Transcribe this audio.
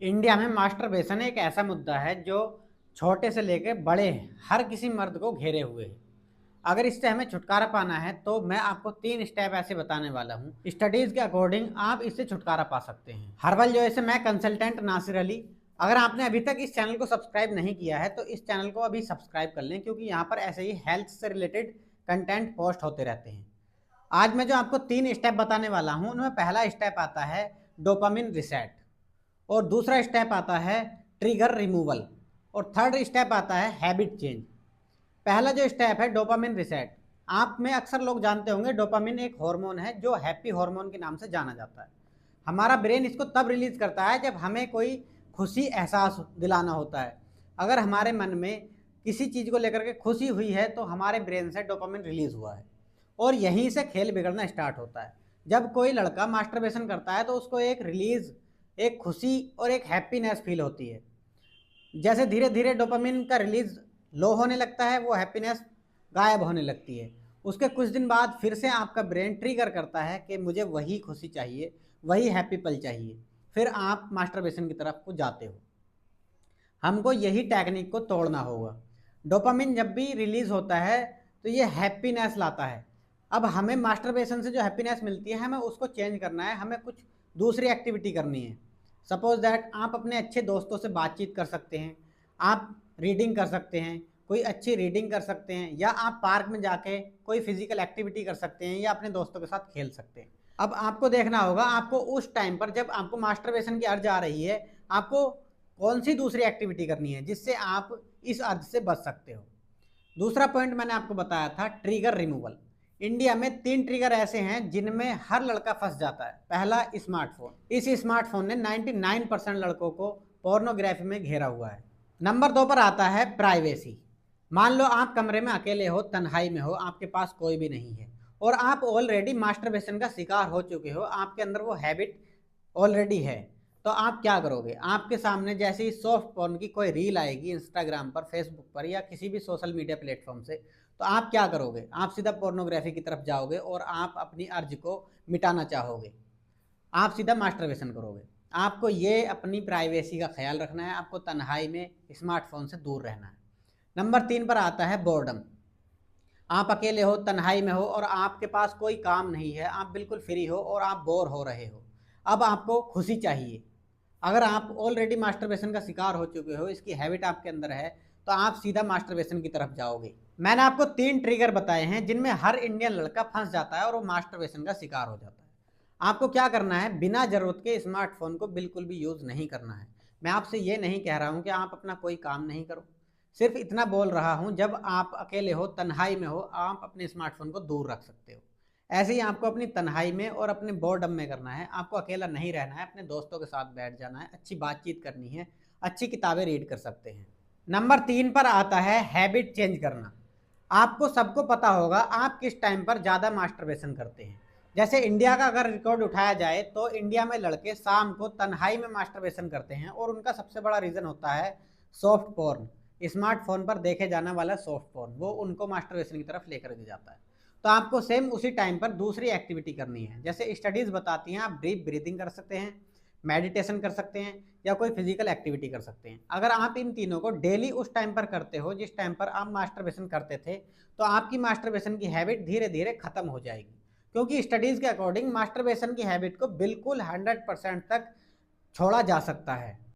India में masturbation एक ऐसा मुद्दा है जो छोटे से लेकर बड़े हर किसी मर्द को घेरे हुए है। अगर इससे हमें छुटकारा पाना है तो मैं आपको 3 स्टेप ऐसे बताने वाला हूँ। स्टडीज के अकॉर्डिंग आप इससे छुटकारा पा सकते हैं। हर्बल जो है मैं कंसल्टेंट नासिर अली। अगर आपने अभी तक इस चैनल को सब्सक्राइब नहीं किया है तो इस चैनल को अभी सब्सक्राइब कर लें, क्योंकि यहाँ पर ऐसे ही हेल्थ से रिलेटेड कंटेंट पोस्ट होते रहते हैं। आज मैं जो आपको 3 स्टेप बताने वाला हूँ उनमें पहला स्टेप आता है डोपामिन रिसेट, और दूसरा स्टेप आता है ट्रिगर रिमूवल, और थर्ड स्टेप आता है हैबिट चेंज। पहला जो स्टेप है डोपामिन रिसेट, आप में अक्सर लोग जानते होंगे डोपामिन एक हार्मोन है जो हैप्पी हार्मोन के नाम से जाना जाता है। हमारा ब्रेन इसको तब रिलीज करता है जब हमें कोई खुशी एहसास दिलाना होता है। अगर हमारे मन में किसी चीज़ को लेकर के खुशी हुई है तो हमारे ब्रेन से डोपामिन रिलीज हुआ है, और यहीं से खेल बिगड़ना स्टार्ट होता है। जब कोई लड़का मास्टरबेशन करता है तो उसको एक रिलीज, एक खुशी और एक हैप्पीनेस फील होती है। जैसे धीरे धीरे डोपामिन का रिलीज लो होने लगता है, वो हैप्पीनेस गायब होने लगती है। उसके कुछ दिन बाद फिर से आपका ब्रेन ट्रिगर करता है कि मुझे वही खुशी चाहिए, वही हैप्पी पल चाहिए। फिर आप मास्टरबेशन की तरफ को जाते हो। हमको यही टेक्निक को तोड़ना होगा। डोपामिन जब भी रिलीज होता है तो ये हैप्पीनेस लाता है। अब हमें मास्टरबेशन से जो हैप्पीनेस मिलती है हमें उसको चेंज करना है, हमें कुछ दूसरी एक्टिविटी करनी है। सपोज दैट आप अपने अच्छे दोस्तों से बातचीत कर सकते हैं, आप रीडिंग कर सकते हैं, कोई अच्छी रीडिंग कर सकते हैं, या आप पार्क में जाके कोई फिजिकल एक्टिविटी कर सकते हैं, या अपने दोस्तों के साथ खेल सकते हैं। अब आपको देखना होगा आपको उस टाइम पर जब आपको मास्टरबेशन की अर्ज आ रही है, आपको कौन सी दूसरी एक्टिविटी करनी है जिससे आप इस अर्ज से बच सकते हो। दूसरा पॉइंट मैंने आपको बताया था ट्रिगर रिमूवल। इंडिया में 3 ट्रिगर ऐसे हैं जिनमें हर लड़का फंस जाता है। पहला, स्मार्टफोन। इस स्मार्टफोन ने 99% लड़कों को पोर्नोग्राफी में घेरा हुआ है। नंबर 2 पर आता है प्राइवेसी। मान लो आप कमरे में अकेले हो, तन्हाई में हो, आपके पास कोई भी नहीं है, और आप ऑलरेडी मास्टरबेशन का शिकार हो चुके हो, आपके अंदर वो हैबिट ऑलरेडी है। तो आप क्या करोगे? आपके सामने जैसे ही सॉफ्ट पॉर्न की कोई रील आएगी इंस्टाग्राम पर, फेसबुक पर, या किसी भी सोशल मीडिया प्लेटफॉर्म से, तो आप क्या करोगे? आप सीधा पोर्नोग्राफी की तरफ जाओगे और आप अपनी अर्ज को मिटाना चाहोगे। आप सीधा मास्टरबेशन करोगे। आपको ये अपनी प्राइवेसी का ख्याल रखना है, आपको तन्हाई में स्मार्टफोन से दूर रहना है। नंबर 3 पर आता है बोर्डम। आप अकेले हो, तन्हाई में हो, और आपके पास कोई काम नहीं है, आप बिल्कुल फ्री हो और आप बोर हो रहे हो। अब आपको खुशी चाहिए। अगर आप ऑलरेडी मास्टरबेशन का शिकार हो चुके हो, इसकी हैबिट आपके अंदर है, तो आप सीधा मास्टरबेशन की तरफ जाओगे। मैंने आपको 3 ट्रिगर बताए हैं जिनमें हर इंडियन लड़का फंस जाता है और वो मास्टरबेशन का शिकार हो जाता है। आपको क्या करना है? बिना जरूरत के स्मार्टफोन को बिल्कुल भी यूज नहीं करना है। मैं आपसे ये नहीं कह रहा हूं कि आप अपना कोई काम नहीं करो, सिर्फ इतना बोल रहा हूं जब आप अकेले हो, तन्हाई में हो, आप अपने स्मार्टफोन को दूर रख सकते हो। ऐसे ही आपको अपनी तन्हाई में और अपने बोर्डम में करना है। आपको अकेला नहीं रहना है, अपने दोस्तों के साथ बैठ जाना है, अच्छी बातचीत करनी है, अच्छी किताबें रीड कर सकते हैं। नंबर 3 पर आता है हैबिट चेंज करना। आपको सबको पता होगा आप किस टाइम पर ज़्यादा मास्टरबेशन करते हैं। जैसे इंडिया का अगर रिकॉर्ड उठाया जाए तो इंडिया में लड़के शाम को तन्हाई में मास्टरबेशन करते हैं, और उनका सबसे बड़ा रीज़न होता है सॉफ्ट पोर्न। स्मार्टफोन पर देखे जाने वाला सॉफ्ट पोर्न वो उनको मास्टरबेशन की तरफ लेकर के जाता है। तो आपको सेम उसी टाइम पर दूसरी एक्टिविटी करनी है। जैसे स्टडीज़ बताती हैं आप डीप ब्रीथिंग कर सकते हैं, मेडिटेशन कर सकते हैं, या कोई फिजिकल एक्टिविटी कर सकते हैं। अगर आप इन तीनों को डेली उस टाइम पर करते हो जिस टाइम पर आप मास्टरबेशन करते थे, तो आपकी मास्टरबेशन की हैबिट धीरे धीरे खत्म हो जाएगी। क्योंकि स्टडीज़ के अकॉर्डिंग मास्टरबेशन की हैबिट को बिल्कुल 100% तक छोड़ा जा सकता है।